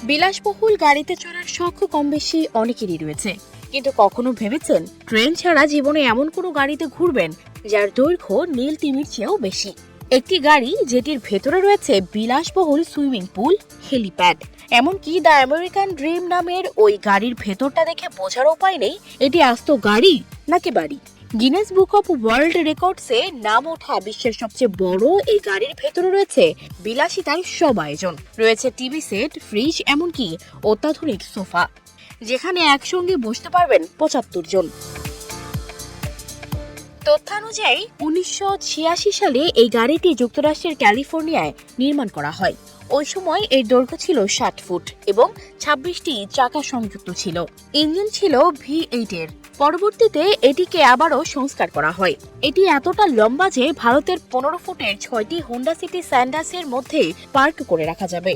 বিলাসবহুল গাড়িতে চড়ার শখ কম বেশি অনেকেরই রয়েছে, কিন্তু কখনো ভেবেছেন ট্রেন ছাড়া জীবনে এমন কোনো গাড়িতে ঘুরবেন যার দৈর্ঘ্য নীল তিমির চেয়েও বেশি? একটি গাড়ি যেটির ভেতরে রয়েছে বিলাসবহুল সুইমিং পুল, হেলিপ্যাড, এমনকি দ্য আমেরিকান ড্রিম নামের ওই গাড়ির ভেতরটা দেখে বোঝার উপায় নেই এটি আস্ত গাড়ি নাকি বাড়ি। গিনেস বুক অফ ওয়ার্ল্ড রেকর্ডসে নাম ওঠা বিশ্বের সবচেয়ে বড় এই গাড়ির ভেতরে রয়েছে বিলাসিতার সব আয়োজন। রয়েছে টিভি সেট, ফ্রিজ, এমনকি অত্যাধুনিক সোফা, যেখানে একসঙ্গে বসতে পারবেন ৭৫ জন। তথ্যানুযায়ী ১৯৮৬ সালে এই গাড়িটি যুক্তরাষ্ট্রের ক্যালিফোর্নিয়ায় নির্মাণ করা হয়। ওই সময় এর দৈর্ঘ্য ছিল ৬০ ফুট এবং ২৬টি চাকা সংযুক্ত ছিল। ইঞ্জিন ছিল V8 এর। পরবর্তীতে এটিকে আবারও সংস্কার করা হয়। এটি এতটা লম্বা যে ভারতের ১৫ ফুটের ৬টি হোন্ডা সিটি স্যান্ডাসের মধ্যে পার্ক করে রাখা যাবে।